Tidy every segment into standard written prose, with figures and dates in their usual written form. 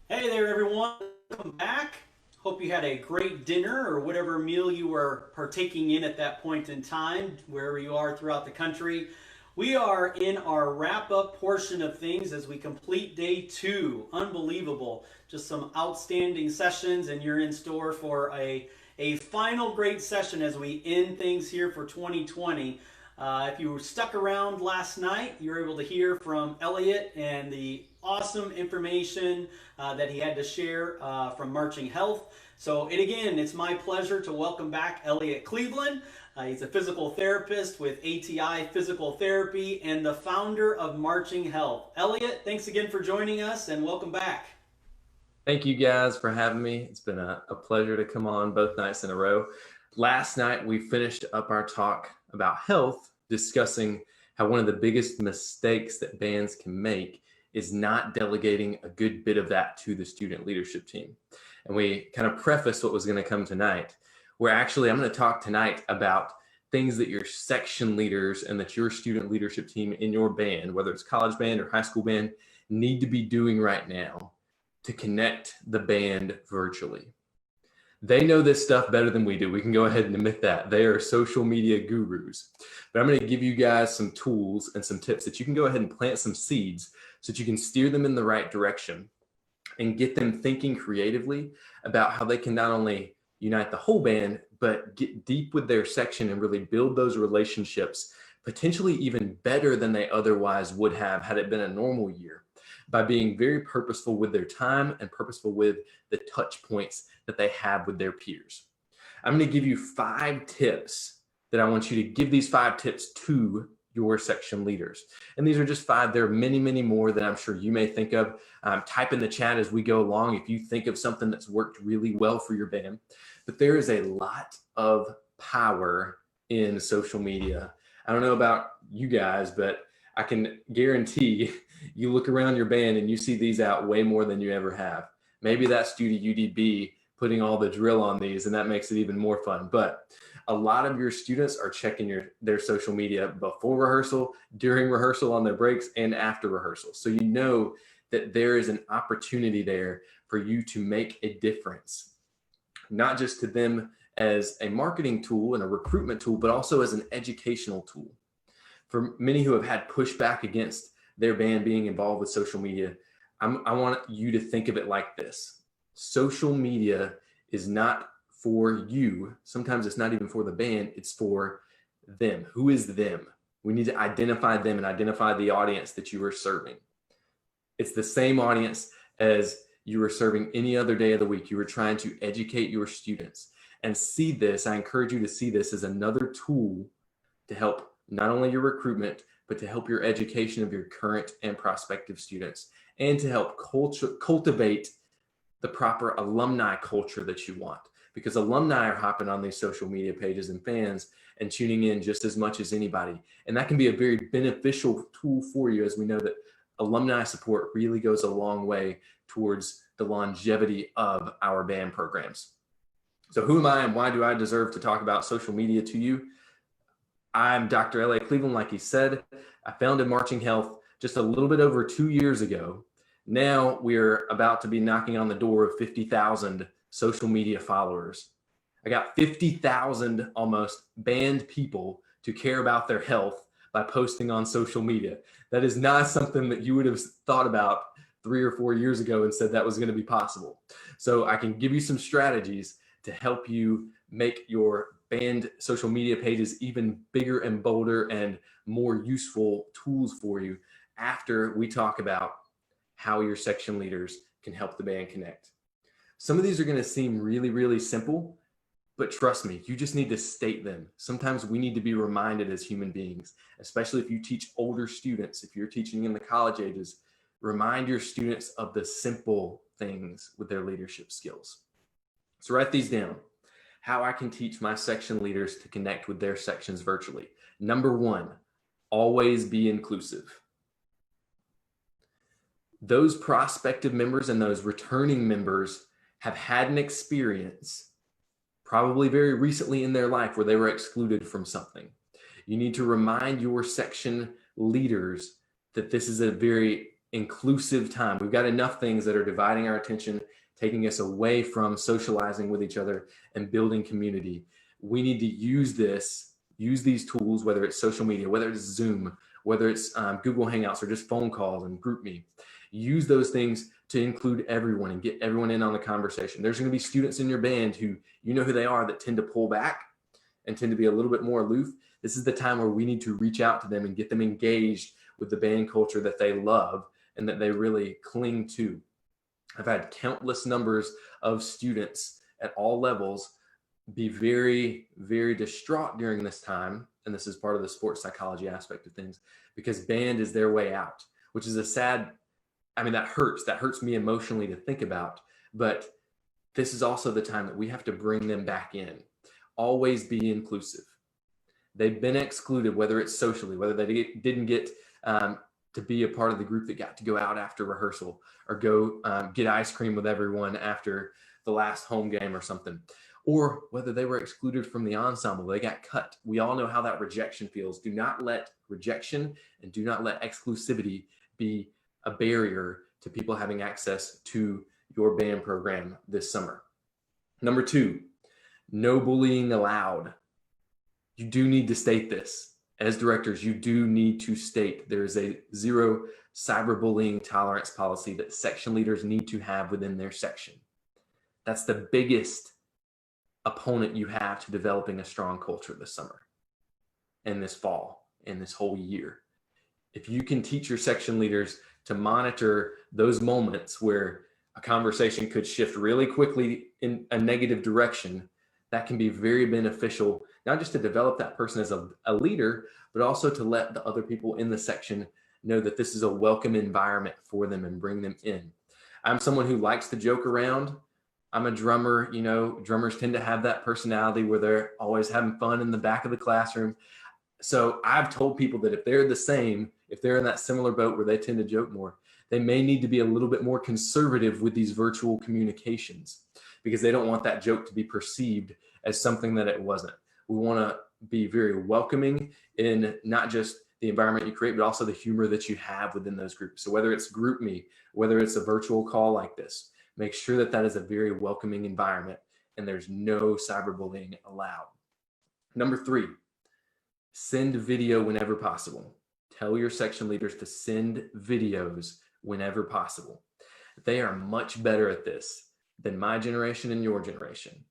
Hey there, everyone. Welcome back. Hope you had a great dinner or whatever meal you were partaking in at that point in time, wherever you are throughout the country. We are in our wrap up portion of things as we complete day two. Unbelievable. Just some outstanding sessions, and you're in store for a final great session as we end things here for 2020. If you were stuck around last night, you were able to hear from Elliot and the awesome information that he had to share from Marching Health. So, it's my pleasure to welcome back Elliot Cleveland. He's a physical therapist with ATI Physical Therapy and the founder of Marching Health. Elliot, thanks again for joining us and welcome back. Thank you guys for having me. It's been a pleasure to come on both nights in a row. Last night, we finished up our talk about health, discussing how one of the biggest mistakes that bands can make is not delegating a good bit of that to the student leadership team. And we kind of prefaced what was going to come tonight, where actually I'm going to talk tonight about things that your section leaders and that your student leadership team in your band, whether it's college band or high school band, need to be doing right now to connect the band virtually. They know this stuff better than we do. We can go ahead and admit that. They are social media gurus. But I'm going to give you guys some tools and some tips that you can go ahead and plant some seeds so that you can steer them in the right direction and get them thinking creatively about how they can not only unite the whole band, but get deep with their section and really build those relationships, potentially even better than they otherwise would have had it been a normal year, by being very purposeful with their time and purposeful with the touch points that they have with their peers. I'm going to give you 5 tips that I want you to give these 5 tips to your section leaders. And these are just 5. There are many, many more that I'm sure you may think of. Type in the chat as we go along if you think of something that's worked really well for your band. But there is a lot of power in social media. I don't know about you guys, but I can guarantee you look around your band and you see these out way more than you ever have. Maybe that's due to UDB putting all the drill on these, and that makes it even more fun. But a lot of your students are checking their social media before rehearsal, during rehearsal, on their breaks, and after rehearsal. So you know that there is an opportunity there for you to make a difference, not just to them as a marketing tool and a recruitment tool, but also as an educational tool. For many who have had pushback against their band being involved with social media, I want you to think of it like this. Social media is not for you. Sometimes it's not even for the band, it's for them. Who is them? We need to identify them and identify the audience that you are serving. It's the same audience as you are serving any other day of the week. You are trying to educate your students. And see this, I encourage you to see this as another tool to help not only your recruitment, but to help your education of your current and prospective students, and to help cultivate the proper alumni culture that you want. Because alumni are hopping on these social media pages and fans and tuning in just as much as anybody. And that can be a very beneficial tool for you, as we know that alumni support really goes a long way towards the longevity of our band programs. So who am I and why do I deserve to talk about social media to you? I'm Dr. Elliot Cleveland, like he said. I founded Marching Health just a little bit over 2 years ago. Now we're about to be knocking on the door of 50,000 social media followers. I got 50,000 almost banned people to care about their health by posting on social media. That is not something that you would have thought about 3 or 4 years ago and said that was going to be possible. So I can give you some strategies to help you make your band social media pages even bigger and bolder and more useful tools for you after we talk about how your section leaders can help the band connect. Some of these are going to seem really, really simple, but trust me, you just need to state them. Sometimes we need to be reminded as human beings, especially if you teach older students, if you're teaching in the college ages, remind your students of the simple things with their leadership skills. So write these down. How I can teach my section leaders to connect with their sections virtually. Number 1, always be inclusive. Those prospective members and those returning members have had an experience, probably very recently in their life, where they were excluded from something. You need to remind your section leaders that this is a very inclusive time. We've got enough things that are dividing our attention, taking us away from socializing with each other and building community. We need to use these tools, whether it's social media, whether it's Zoom, whether it's Google Hangouts or just phone calls and GroupMe. Use those things to include everyone and get everyone in on the conversation. There's going to be students in your band who you know who they are that tend to pull back and tend to be a little bit more aloof. This is the time where we need to reach out to them and get them engaged with the band culture that they love and that they really cling to. I've had countless numbers of students at all levels be very, very distraught during this time. And this is part of the sports psychology aspect of things, because band is their way out, which is a sad, that hurts me emotionally to think about, but this is also the time that we have to bring them back in. Always be inclusive. They've been excluded, whether it's socially, whether they didn't get to be a part of the group that got to go out after rehearsal or go get ice cream with everyone after the last home game or something, or whether they were excluded from the ensemble, they got cut. We all know how that rejection feels. Do not let rejection and do not let exclusivity be a barrier to people having access to your band program this summer. Number 2, no bullying allowed. You do need to state this. As directors, you do need to state there is a 0 cyberbullying tolerance policy that section leaders need to have within their section. That's the biggest opponent you have to developing a strong culture this summer and this fall and this whole year. If you can teach your section leaders to monitor those moments where a conversation could shift really quickly in a negative direction, that can be very beneficial, not just to develop that person as a leader, but also to let the other people in the section know that this is a welcome environment for them and bring them in. I'm someone who likes to joke around. I'm a drummer. Drummers tend to have that personality where they're always having fun in the back of the classroom. So I've told people that if they're the same, if they're in that similar boat where they tend to joke more, they may need to be a little bit more conservative with these virtual communications, because they don't want that joke to be perceived as something that it wasn't. We want to be very welcoming in not just the environment you create, but also the humor that you have within those groups. So whether it's GroupMe, whether it's a virtual call like this, make sure that that is a very welcoming environment and there's no cyberbullying allowed. Number 3, send video whenever possible. Tell your section leaders to send videos whenever possible. They are much better at this than my generation and your generation.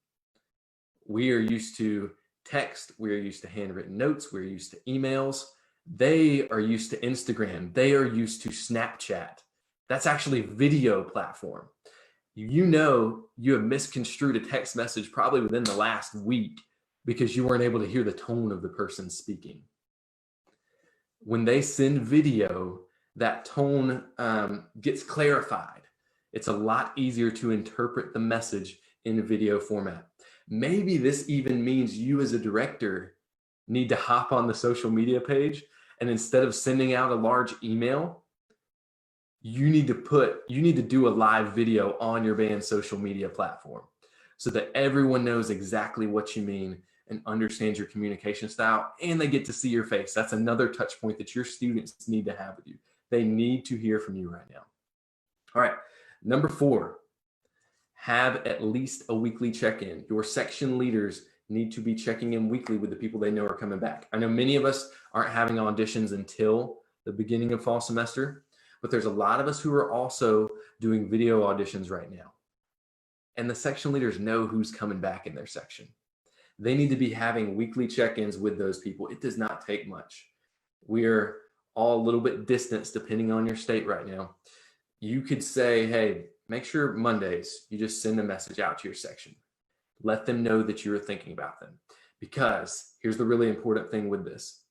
We are used to text, we are used to handwritten notes, we're used to emails. They are used to Instagram. They are used to Snapchat. That's actually a video platform. You have misconstrued a text message probably within the last week because you weren't able to hear the tone of the person speaking. When they send video, that tone gets clarified. It's a lot easier to interpret the message in a video format. Maybe this even means you as a director need to hop on the social media page, and instead of sending out a large email, you need to do a live video on your band's social media platform so that everyone knows exactly what you mean and understands your communication style, and they get to see your face. That's another touch point that your students need to have with you. They need to hear from you right now. All right, number 4, have at least a weekly check-in. Your section leaders need to be checking in weekly with the people they know are coming back. I know many of us aren't having auditions until the beginning of fall semester, but there's a lot of us who are also doing video auditions right now. And the section leaders know who's coming back in their section. They need to be having weekly check-ins with those people. It does not take much. We're all a little bit distanced depending on your state right now. You could say, hey, make sure Mondays you just send a message out to your section. Let them know that you're thinking about them. Because here's the really important thing with this.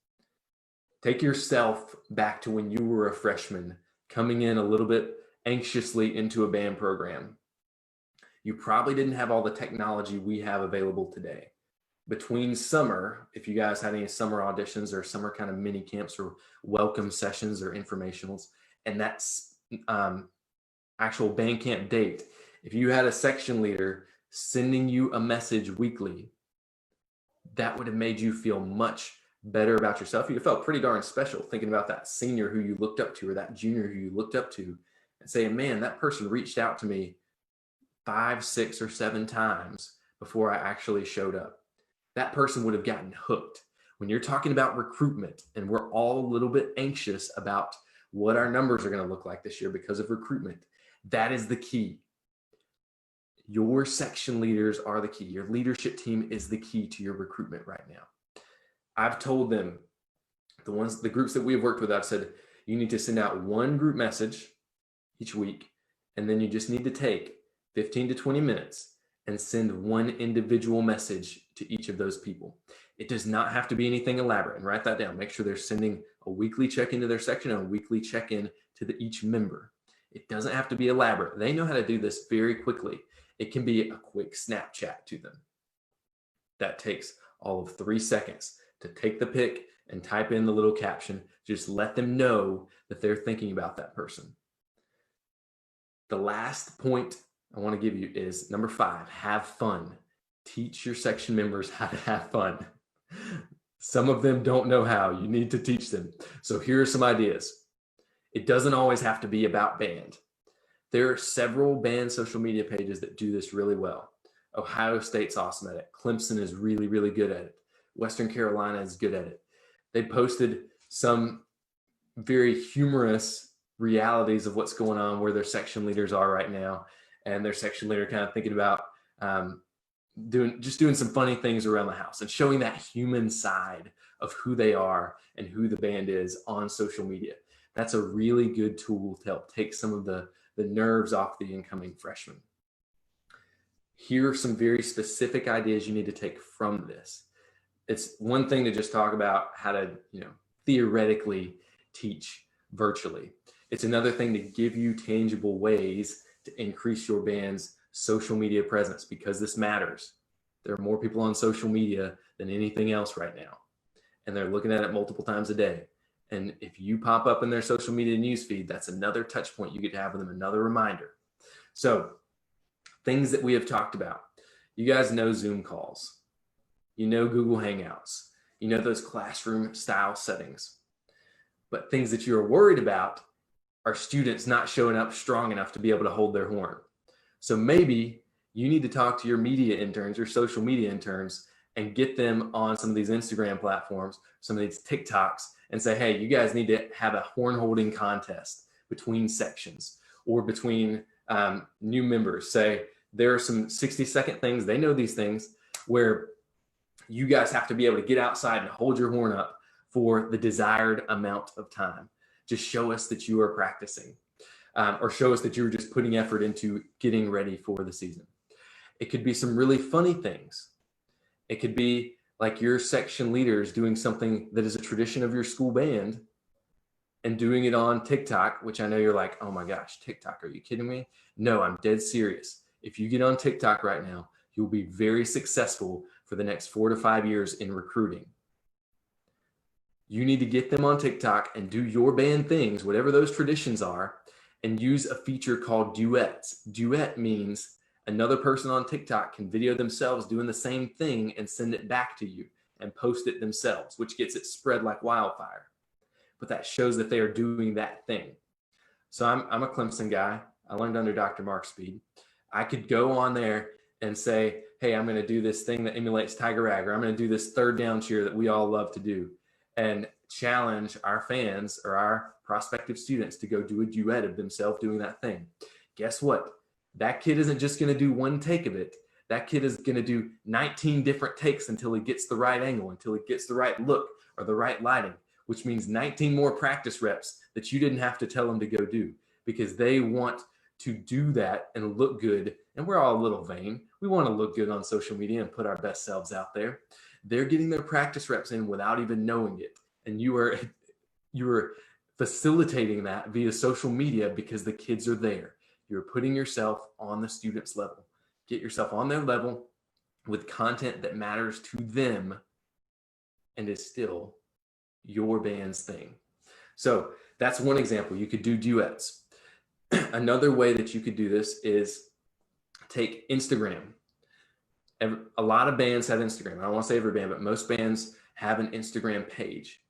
Take yourself back to when you were a freshman coming in a little bit anxiously into a band program. You probably didn't have all the technology we have available today. Between summer, if you guys had any summer auditions or summer kind of mini camps or welcome sessions or informationals, and that's actual band camp date, if you had a section leader sending you a message weekly, that would have made you feel much better about yourself. You felt pretty darn special thinking about that senior who you looked up to, or that junior who you looked up to, and saying, man, that person reached out to me 5, 6, or 7 times before I actually showed up. That person would have gotten hooked. When you're talking about recruitment, and we're all a little bit anxious about what our numbers are going to look like this year because of recruitment, that is the key. Your section leaders are the key. Your leadership team is the key to your recruitment right now. I've told them, the groups that we have worked with, I've said, you need to send out one group message each week, and then you just need to take 15 to 20 minutes and send one individual message to each of those people. It does not have to be anything elaborate, and write that down. Make sure they're sending a weekly check-in to their section and a weekly check-in to each member. It doesn't have to be elaborate. They know how to do this very quickly. It can be a quick Snapchat to them. That takes all of 3 seconds to take the pic and type in the little caption. Just let them know that they're thinking about that person. The last point I want to give you is number 5, have fun. Teach your section members how to have fun. Some of them don't know how. You need to teach them. So here are some ideas. It doesn't always have to be about band. There are several band social media pages that do this really well. Ohio State's awesome at it. Clemson is really, really good at it. Western Carolina is good at it. They posted some very humorous realities of what's going on, where their section leaders are right now, and their section leader kind of thinking about doing some funny things around the house and showing that human side of who they are and who the band is on social media. That's a really good tool to help take some of the nerves off the incoming freshmen. Here are some very specific ideas you need to take from this. It's one thing to just talk about how to, theoretically teach virtually. It's another thing to give you tangible ways to increase your band's social media presence, because this matters. There are more people on social media than anything else right now, and they're looking at it multiple times a day. And if you pop up in their social media newsfeed, that's another touch point you get to have with them, another reminder. So things that we have talked about. You guys know Zoom calls. You know Google Hangouts. You know those classroom style settings. But things that you're worried about are students not showing up strong enough to be able to hold their horn. So maybe you need to talk to your media interns, your social media interns, and get them on some of these Instagram platforms, some of these TikToks, and say, hey, you guys need to have a horn holding contest between sections or between new members. Say there are some 60-second things, they know these things, where you guys have to be able to get outside and hold your horn up for the desired amount of time. Just show us that you are practicing, or show us that you're just putting effort into getting ready for the season. It could be some really funny things. It could be like your section leaders doing something that is a tradition of your school band and doing it on TikTok, which I know you're like, oh my gosh, TikTok, are you kidding me? No, I'm dead serious. If you get on TikTok right now, you'll be very successful for the next 4 to 5 years in recruiting. You need to get them on TikTok and do your band things, whatever those traditions are, and use a feature called duets. Duet means another person on TikTok can video themselves doing the same thing and send it back to you and post it themselves, which gets it spread like wildfire. But that shows that they are doing that thing. So I'm a Clemson guy. I learned under Dr. Mark Speed. I could go on there and say, hey, I'm going to do this thing that emulates Tiger Rag, or I'm going to do this third down cheer that we all love to do, and challenge our fans or our prospective students to go do a duet of themselves doing that thing. Guess what? That kid isn't just going to do one take of it. That kid is going to do 19 different takes until he gets the right angle, until he gets the right look or the right lighting, which means 19 more practice reps that you didn't have to tell them to go do, because they want to do that and look good. And we're all a little vain. We want to look good on social media and put our best selves out there. They're getting their practice reps in without even knowing it. And you are facilitating that via social media because the kids are there. You're putting yourself on the student's level. Get yourself on their level with content that matters to them and is still your band's thing. So that's one example. You could do duets. Another way that you could do this is take Instagram. A lot of bands have Instagram. I don't want to say every band, but most bands have an Instagram page.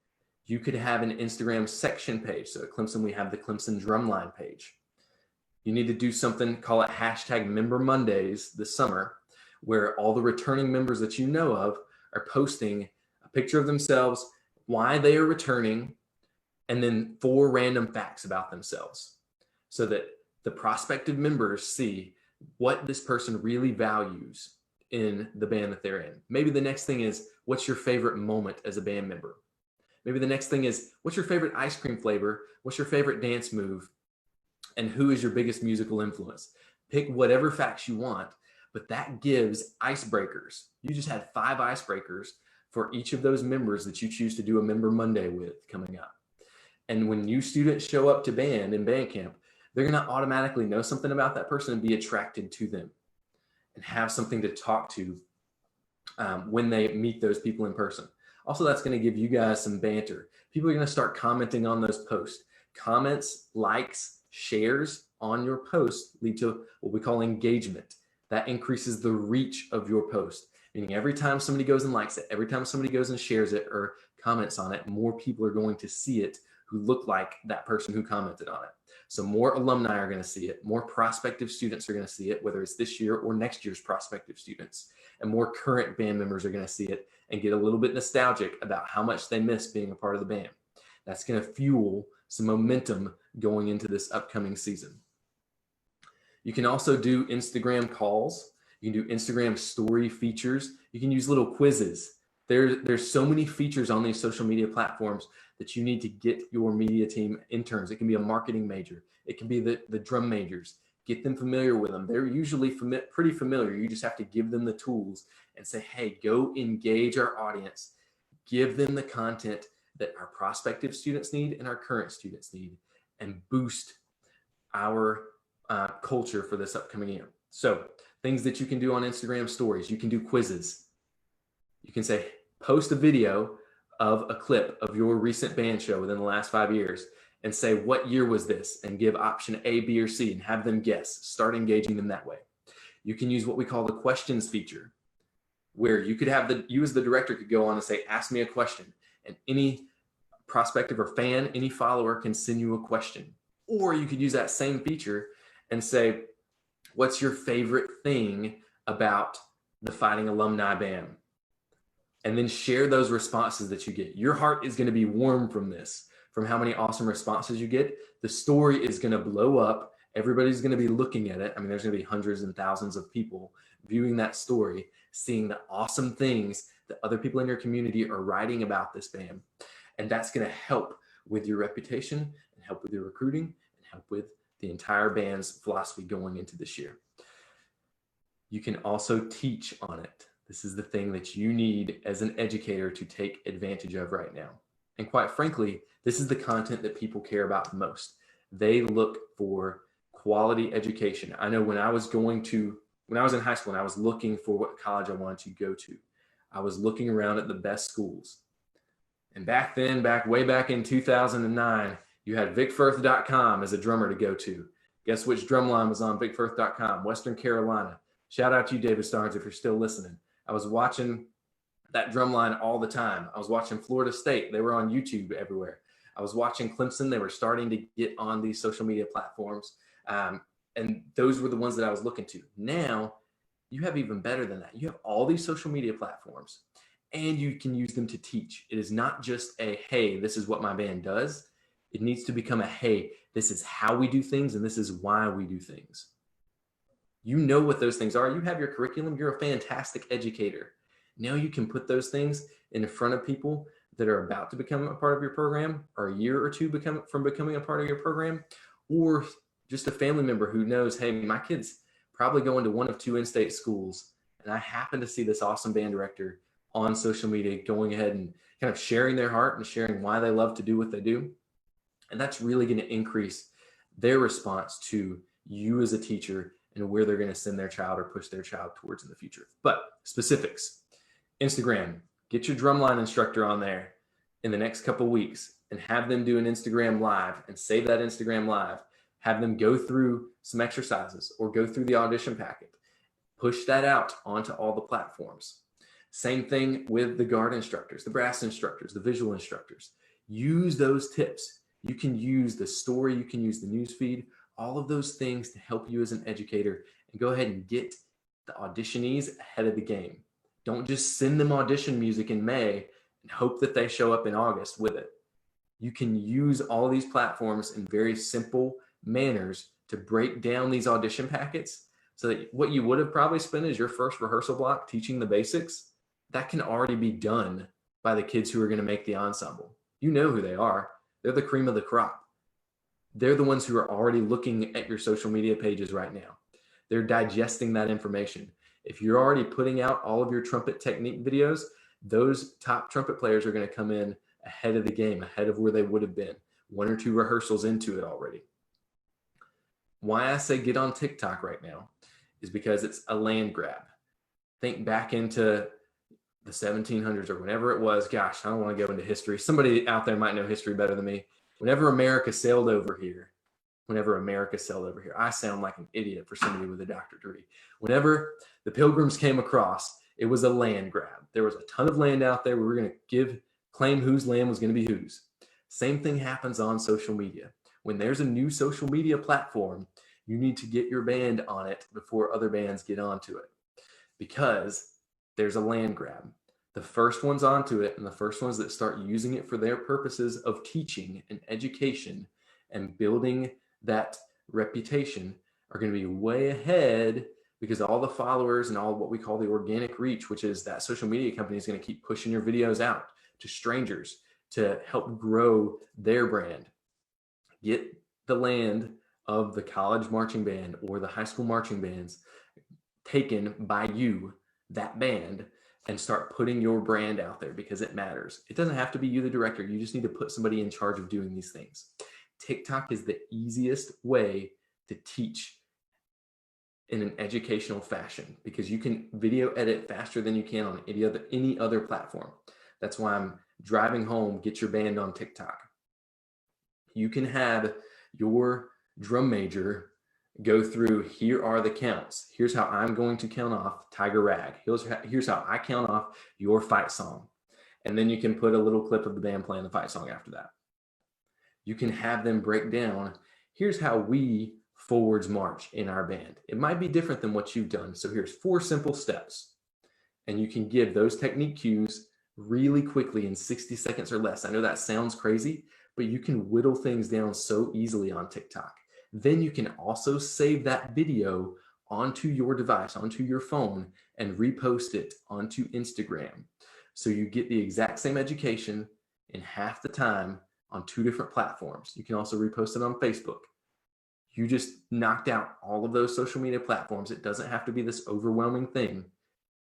You could have an Instagram section page. So at Clemson, we have the Clemson Drumline page. You need to do something, call it hashtag Member Mondays this summer, where all the returning members that you know of are posting a picture of themselves, why they are returning, and then 4 random facts about themselves, so that the prospective members see what this person really values in the band that they're in. Maybe the next thing is, what's your favorite moment as a band member? Maybe the next thing is, what's your favorite ice cream flavor? What's your favorite dance move? And who is your biggest musical influence? Pick whatever facts you want, but that gives icebreakers. You just had 5 icebreakers for each of those members that you choose to do a Member Monday with coming up. And when new students show up to band in band camp, they're going to automatically know something about that person and be attracted to them and have something to talk to when they meet those people in person. Also, that's going to give you guys some banter. People are going to start commenting on those posts. Comments, likes, shares on your post lead to what we call engagement. That increases the reach of your post, meaning every time somebody goes and likes it, every time somebody goes and shares it or comments on it, more people are going to see it who look like that person who commented on it. So more alumni are going to see it, more prospective students are going to see it, whether it's this year or next year's prospective students, and more current band members are going to see it and get a little bit nostalgic about how much they miss being a part of the band. That's going to fuel some momentum going into this upcoming season. You can also do Instagram calls. You can do Instagram story features. You can use little quizzes. There's so many features on these social media platforms that you need to get your media team interns. It can be a marketing major. It can be the drum majors. Get them familiar with them. They're usually pretty familiar. You just have to give them the tools and say, hey, go engage our audience. Give them the content that our prospective students need and our current students need, and boost our culture for this upcoming year. So things that you can do on Instagram stories, you can do quizzes. You can say, post a video of a clip of your recent band show within the last 5 years and say, what year was this? And give option A, B, or C and have them guess. Start engaging them that way. You can use what we call the questions feature, where you could have you as the director could go on and say, ask me a question. And any prospective or fan, any follower can send you a question. Or you could use that same feature and say, what's your favorite thing about the Fighting Alumni Band? And then share those responses that you get. Your heart is going to be warm from this, from how many awesome responses you get. The story is going to blow up. Everybody's going to be looking at it. I mean, there's going to be hundreds and thousands of people viewing that story, seeing the awesome things that other people in your community are writing about this band. And that's going to help with your reputation and help with your recruiting and help with the entire band's philosophy going into this year. You can also teach on it. This is the thing that you need as an educator to take advantage of right now. And quite frankly, this is the content that people care about most. They look for quality education. I know when I was in high school and I was looking for what college I wanted to go to, I was looking around at the best schools. And back then, way back in 2009, you had vicfirth.com as a drummer to go to. Guess which drumline was on vicfirth.com? Western Carolina. Shout out to you, David Starnes, if you're still listening. I was watching that drumline all the time. I was watching Florida State. They were on YouTube everywhere. I was watching Clemson. They were starting to get on these social media platforms. And those were the ones that I was looking to. Now, you have even better than that. You have all these social media platforms, and you can use them to teach. It is not just a, hey, this is what my band does. It needs to become a, hey, this is how we do things, and this is why we do things. You know what those things are. You have your curriculum. You're a fantastic educator. Now you can put those things in front of people that are about to become a part of your program, or a year or two from becoming a part of your program, or just a family member who knows, hey, my kid's probably going to one of 2 in-state schools, and I happen to see this awesome band director on social media going ahead and kind of sharing their heart and sharing why they love to do what they do. And that's really going to increase their response to you as a teacher and where they're going to send their child or push their child towards in the future. But specifics, Instagram, get your drumline instructor on there in the next couple weeks and have them do an Instagram live and save that Instagram live. Have them go through some exercises or go through the audition packet. Push that out onto all the platforms. Same thing with the guard instructors, the brass instructors, the visual instructors. Use those tips. You can use the story, you can use the news feed, all of those things to help you as an educator, and go ahead and get the auditionees ahead of the game. Don't just send them audition music in May and hope that they show up in August with it. You can use all these platforms in very simple manners to break down these audition packets so that what you would have probably spent as your first rehearsal block teaching the basics, that can already be done by the kids who are going to make the ensemble. You know who they are. They're the cream of the crop. They're the ones who are already looking at your social media pages right now. They're digesting that information. If you're already putting out all of your trumpet technique videos, those top trumpet players are going to come in ahead of the game, ahead of where they would have been, 1 or 2 rehearsals into it already. Why I say get on TikTok right now is because it's a land grab. Think back into the 1700s or whenever it was. Gosh, I don't want to go into history. Somebody out there might know history better than me. Whenever America sailed over here, I sound like an idiot for somebody with a doctorate degree. Whenever the Pilgrims came across, it was a land grab. There was a ton of land out there. We were going to claim whose land was going to be whose. Same thing happens on social media. When there's a new social media platform, you need to get your band on it before other bands get onto it, because there's a land grab. The first ones onto it and the first ones that start using it for their purposes of teaching and education and building that reputation are going to be way ahead, because all the followers and all what we call the organic reach, which is that social media company is going to keep pushing your videos out to strangers to help grow their brand. Get the land of the college marching band or the high school marching bands taken by you, that band, and start putting your brand out there, because it matters. It doesn't have to be you, the director. You just need to put somebody in charge of doing these things. TikTok is the easiest way to teach in an educational fashion, because you can video edit faster than you can on any other platform. That's why I'm driving home, get your band on TikTok. You can have your drum major go through, here are the counts. Here's how I'm going to count off Tiger Rag. Here's how I count off your fight song. And then you can put a little clip of the band playing the fight song after that. You can have them break down, here's how we forwards march in our band. It might be different than what you've done. So here's 4 simple steps. And you can give those technique cues really quickly in 60 seconds or less. I know that sounds crazy, but you can whittle things down so easily on TikTok. Then you can also save that video onto your device, onto your phone, and repost it onto Instagram. So you get the exact same education in half the time on 2 different platforms. You can also repost it on Facebook. You just knocked out all of those social media platforms. It doesn't have to be this overwhelming thing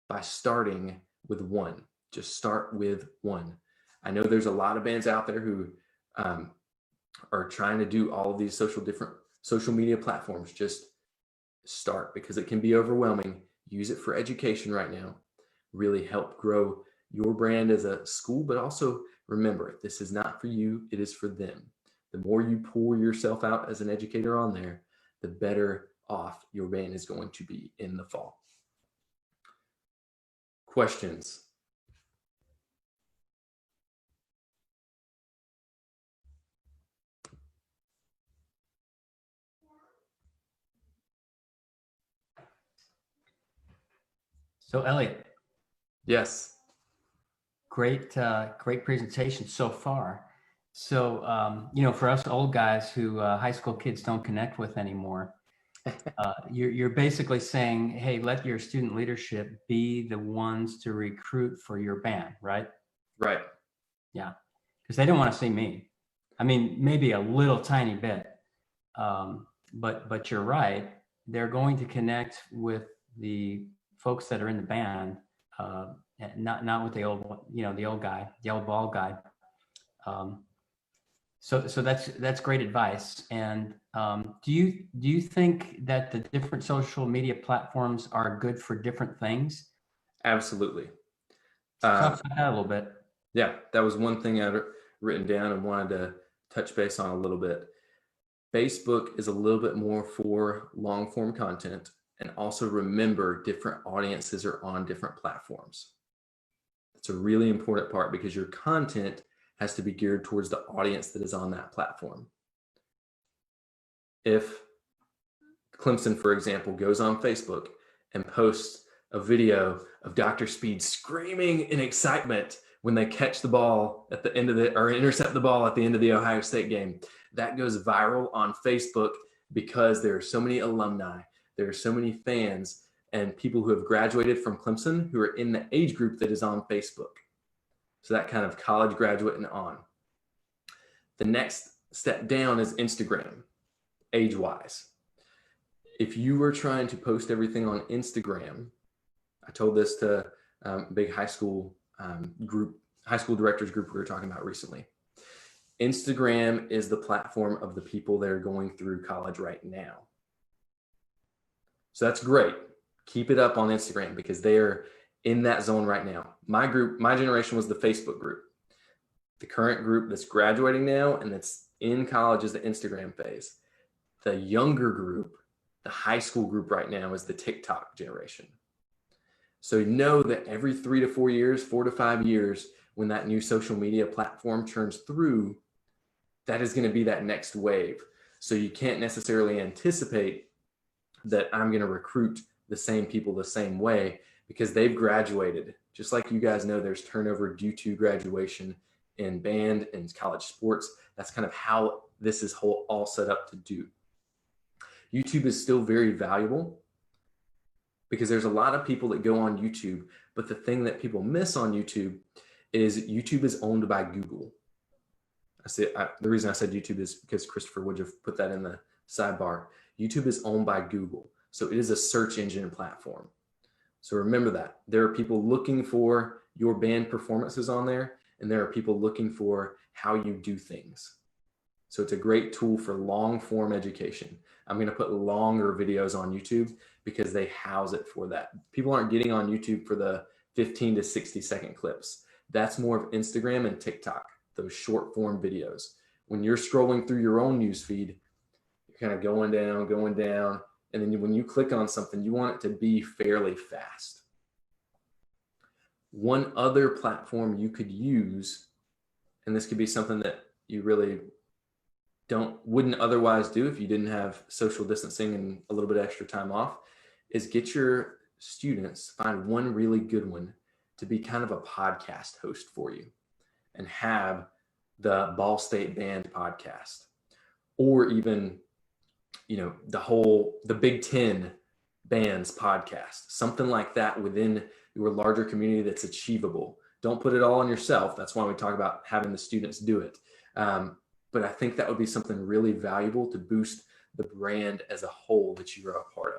by starting with one. Just start with one. I know there's a lot of bands out there who are trying to do all of these different social media platforms. Just start, because it can be overwhelming. Use it for education right now. Really help grow your brand as a school, but also remember, this is not for you, it is for them. The more you pour yourself out as an educator on there, the better off your band is going to be in the fall. Questions? So Elliot, Yes. great presentation so far. So, for us old guys who high school kids don't connect with anymore, you're basically saying, hey, let your student leadership be the ones to recruit for your band, right? Right. Yeah, because they don't want to see me. I mean, maybe a little tiny bit, but you're right. They're going to connect with the folks that are in the band, not with the old, the old guy, the old bald guy. So that's great advice. And do you think that the different social media platforms are good for different things? Absolutely. Talk about that a little bit. Yeah, that was one thing I'd written down and wanted to touch base on a little bit. Facebook is a little bit more for long form content, and also remember different audiences are on different platforms. It's a really important part because your content has to be geared towards the audience that is on that platform. If Clemson, for example, goes on Facebook and posts a video of Dr. Speed screaming in excitement when they catch the ball at the end of the, or intercept the ball at the end of the Ohio State game, that goes viral on Facebook because there are so many alumni, there are so many fans and people who have graduated from Clemson who are in the age group that is on Facebook. So that kind of college graduate and on. The next step down is Instagram, age-wise. If you were trying to post everything on Instagram, I told this to a big high school directors group we were talking about recently. Instagram is the platform of the people that are going through college right now. So that's great. Keep it up on Instagram because they are in that zone right now. My group, my generation was the Facebook group. The current group that's graduating now and that's in college is the Instagram phase. The younger group, the high school group right now is the TikTok generation. So know that every 3 to 4 years, 4 to 5 years, when that new social media platform turns through, that is going to be that next wave. So you can't necessarily anticipate that I'm going to recruit the same people the same way because they've graduated. Just like you guys know, there's turnover due to graduation in band and college sports. That's kind of how this is all set up to do. YouTube is still very valuable because there's a lot of people that go on YouTube, but the thing that people miss on YouTube is owned by Google. The reason I said YouTube is because Christopher would have put that in the sidebar. YouTube is owned by Google, so it is a search engine platform. So remember that. There are people looking for your band performances on there, and there are people looking for how you do things. So it's a great tool for long form education. I'm going to put longer videos on YouTube because they house it for that. People aren't getting on YouTube for the 15 to 60 second clips. That's more of Instagram and TikTok, those short form videos. When you're scrolling through your own news feed, you're kind of going down. And then when you click on something, you want it to be fairly fast. One other platform you could use, and this could be something that you really wouldn't otherwise do if you didn't have social distancing and a little bit extra time off, is get your students, find one really good one to be kind of a podcast host for you and have the Ball State Band podcast, or even, the Big Ten bands podcast, something like that within your larger community that's achievable. Don't put it all on yourself. That's why we talk about having the students do it. But I think that would be something really valuable to boost the brand as a whole that you are a part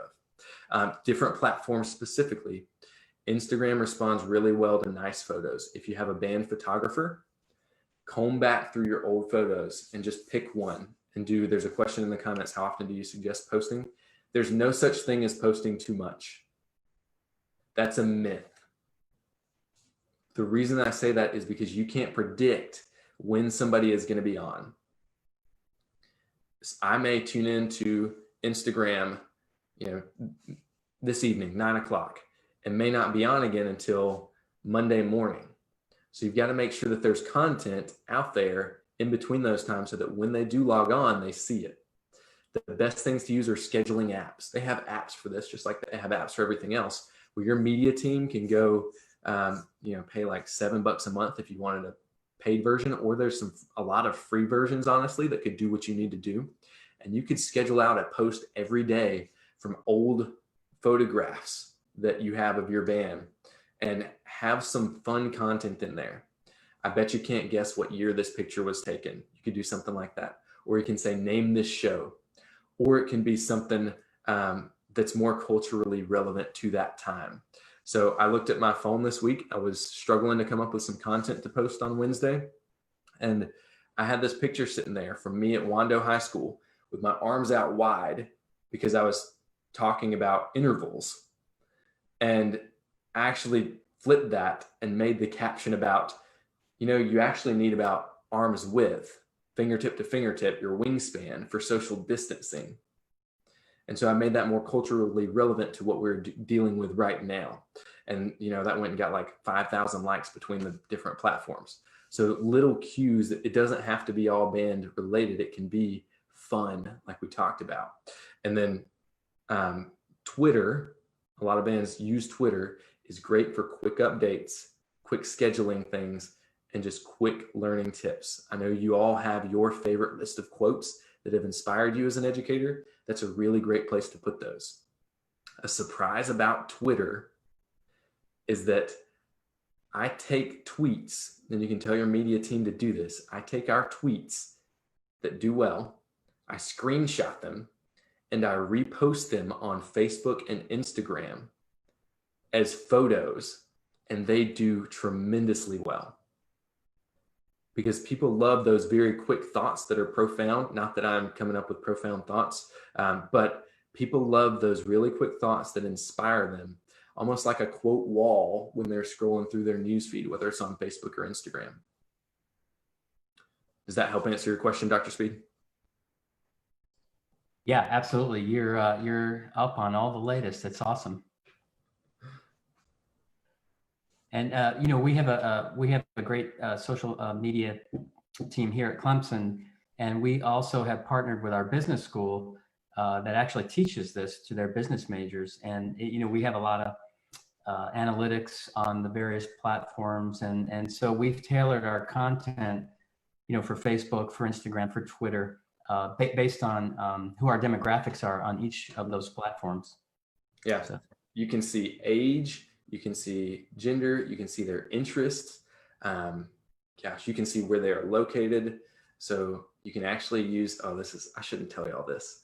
of. Different platforms specifically, Instagram responds really well to nice photos. If you have a band photographer, comb back through your old photos and just pick one and there's a question in the comments, how often do you suggest posting? There's no such thing as posting too much. That's a myth. The reason I say that is because you can't predict when somebody is going to be on. I may tune into Instagram, this evening, 9 o'clock, and may not be on again until Monday morning. So you've got to make sure that there's content out there in between those times so that when they do log on, they see it. The best things to use are scheduling apps. They have apps for this, just like they have apps for everything else, where your media team can go, pay like $7 a month if you wanted a paid version, or there's a lot of free versions, honestly, that could do what you need to do. And you could schedule out a post every day from old photographs that you have of your band and have some fun content in there. I bet you can't guess what year this picture was taken. You could do something like that. Or you can say, name this show. Or it can be something that's more culturally relevant to that time. So I looked at my phone this week. I was struggling to come up with some content to post on Wednesday. And I had this picture sitting there from me at Wando High School with my arms out wide because I was talking about intervals. And I actually flipped that and made the caption about, you actually need about arm's width, fingertip to fingertip, your wingspan for social distancing. And so I made that more culturally relevant to what we're dealing with right now. And, that went and got like 5,000 likes between the different platforms. So little cues that it doesn't have to be all band related. It can be fun, like we talked about. And then Twitter, a lot of bands use Twitter, is great for quick updates, quick scheduling things, and just quick learning tips. I know you all have your favorite list of quotes that have inspired you as an educator. That's a really great place to put those. A surprise about Twitter is that I take tweets, and you can tell your media team to do this. I take our tweets that do well, I screenshot them, and I repost them on Facebook and Instagram as photos, and they do tremendously well. Because people love those very quick thoughts that are profound. Not that I'm coming up with profound thoughts, but people love those really quick thoughts that inspire them, almost like a quote wall when they're scrolling through their newsfeed, whether it's on Facebook or Instagram. Does that help answer your question, Dr. Speed? Yeah, absolutely. You're up on all the latest. That's awesome. And we have a great social media team here at Clemson, and we also have partnered with our business school that actually teaches this to their business majors. And we have a lot of analytics on the various platforms, and so we've tailored our content, for Facebook, for Instagram, for Twitter, based on who our demographics are on each of those platforms. Yeah, so you can see age. You can see gender, you can see their interests. You can see where they are located. So you can actually use, I shouldn't tell you all this.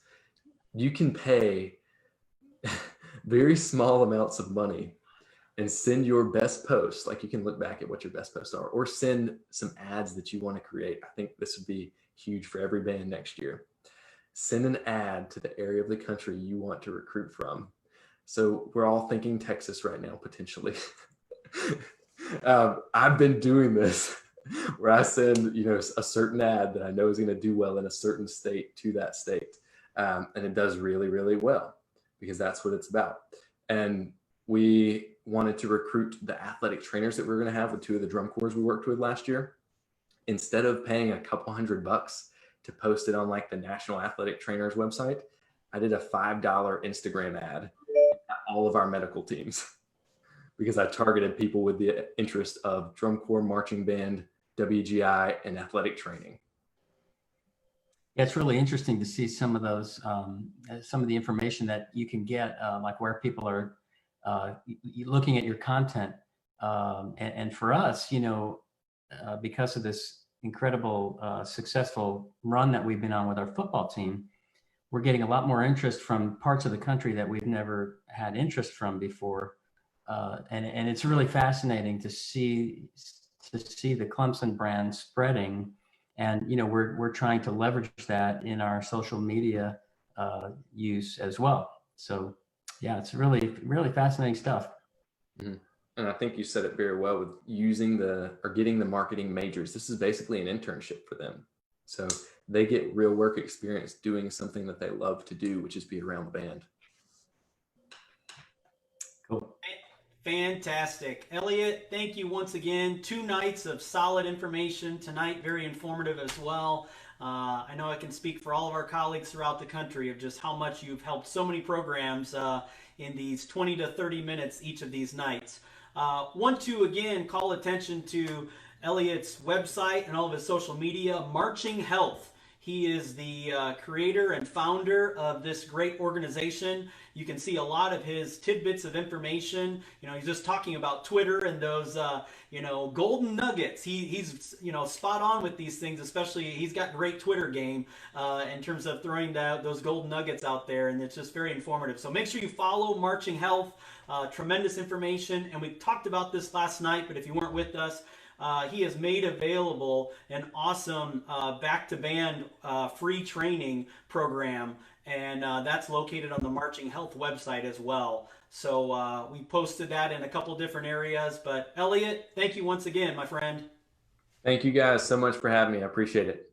You can pay very small amounts of money and send your best posts. Like you can look back at what your best posts are, or send some ads that you want to create. I think this would be huge for every band next year. Send an ad to the area of the country you want to recruit from. So we're all thinking Texas right now, potentially. I've been doing this where I send, a certain ad that I know is going to do well in a certain state to that state. And it does really, really well because that's what it's about. And we wanted to recruit the athletic trainers that we were going to have with two of the drum corps we worked with last year. Instead of paying a couple $100 to post it on like the National Athletic Trainers website, I did a $5 Instagram ad. All of our medical teams, because I targeted people with the interest of drum corps, marching band, WGI, and athletic training. Yeah, it's really interesting to see some of those, some of the information that you can get, like where people are looking at your content. And for us, because of this incredible, successful run that we've been on with our football team, we're getting a lot more interest from parts of the country that we've never had interest from before. And it's really fascinating to see the Clemson brand spreading. And, we're trying to leverage that in our social media use as well. So yeah, it's really, really fascinating stuff. Mm-hmm. And I think you said it very well with getting the marketing majors. This is basically an internship for them. So they get real work experience doing something that they love to do, which is be around the band. Cool. Fantastic. Elliot, thank you once again. 2 nights of solid information tonight, very informative as well. I know I can speak for all of our colleagues throughout the country of just how much you've helped so many programs in these 20 to 30 minutes each of these nights. Want to again call attention to Elliot's website and all of his social media, Marching Health. He is the creator and founder of this great organization. You can see a lot of his tidbits of information. He's just talking about Twitter and those, golden nuggets. He's spot on with these things, especially he's got great Twitter game in terms of throwing those golden nuggets out there, and it's just very informative. So make sure you follow Marching Health. Tremendous information, and we talked about this last night, but if you weren't with us, he has made available an awesome back-to-band free training program, and that's located on the Marching Health website as well. So we posted that in a couple different areas. But Elliot, thank you once again, my friend. Thank you guys so much for having me. I appreciate it.